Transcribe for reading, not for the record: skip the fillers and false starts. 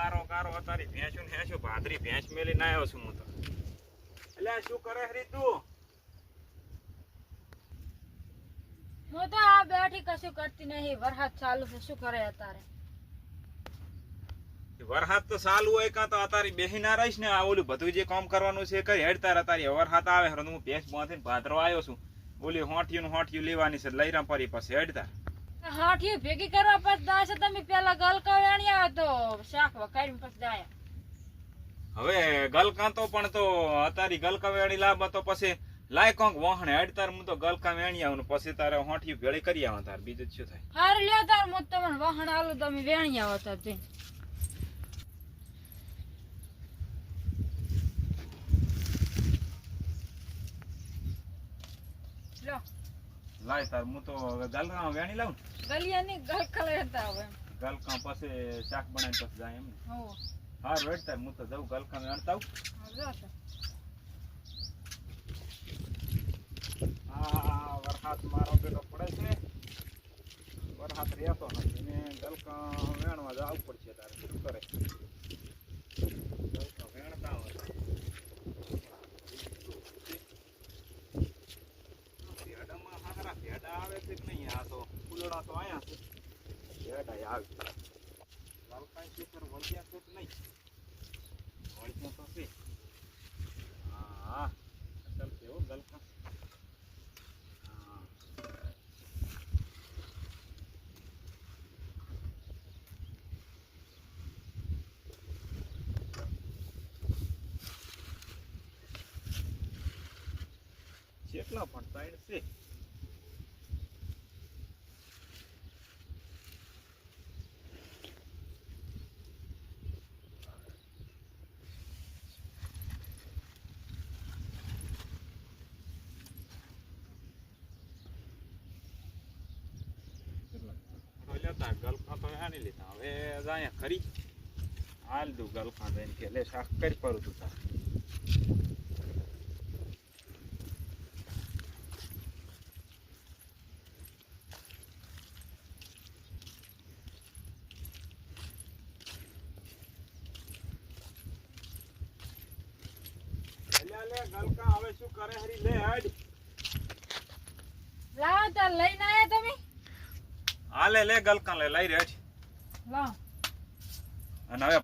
કારો કારો અતારી ભેંસું ને હેશું ભાદરી ભેંસ મેલીને આવ્યો છું હું તો. એટલે શું કરે હરી તું? હું તો આ બેઠી કશું કરતી નહીં. વરસાદ ચાલુ છે, શું કરે અત્યારે? વરસાદ તો ચાલુ હોય કાં તો અતારી બેહી ના રહીશ ને આ ઓલું બધું જે કામ કરવાનું છે કરી હેડતાર અતારી વરસાદ આવે હર હું ભેંસ બાંધીને ભાદરો આવ્યો છું. ઓલી હોંઠિયું લેવાની છે લઈરામ પરી પાસે હેડતા. હાઠી ભેગી કરવા પછી દાશે તમે પેલા ગલકા વેણ્યા તો શાક વખાડીને પછી દાયા. હવે ગલકા તો પણ તો અતારી ગલકા વેણી લાવ તો પછી લાય કોંક વહાણે હેડતાર હું તો ગલકા વેણી આવું પછી તારે હોંઠિયું ભેળી કરી આવા તાર બીજું શું થાય. હારે લ્યો તાર હું તમને વહાણ આલું તમે વેણ્યા આવો તો જઈને. લો લાય તાર હું તો ગલકા વેણી લાવું ગલિયા ની ગલકા લેતા હવે ગલકા પછી શાક બનાવીને પછી જાય એમ ને. હો હા વેડતાર હું તો જઉં ગલકા વેણતા આવું. જો તો આ વરસાદ મારો પેલો પડે છે વરસાદ રહેતો નથી ને ગલકા વેણવા જવું પડશે તારે શું કરે ગલકા વેણતા હોય ભેડામાં હારા ભેડા આવે છે કે નહીં આ તો ફૂલડા તો આયા છે ભેડા આવે ગલકા ખેતર વળ્યા છે કે નહીં વળ્યા તો છે હા અસલ કેવો ગલકા કેટલા પણ સાઈડ છે ગલકા તો આની લીધા હવે જાય ખરી હાલ દઉં ગલકા જઈને કે લે શાક કરી પડું તું તાર ગલકા હવે શું કરે હરી લે હેડ લાવો તાર લઈને આયા તમે. હાલે લે ગલકા લે લઈ રે લાવ અને હવે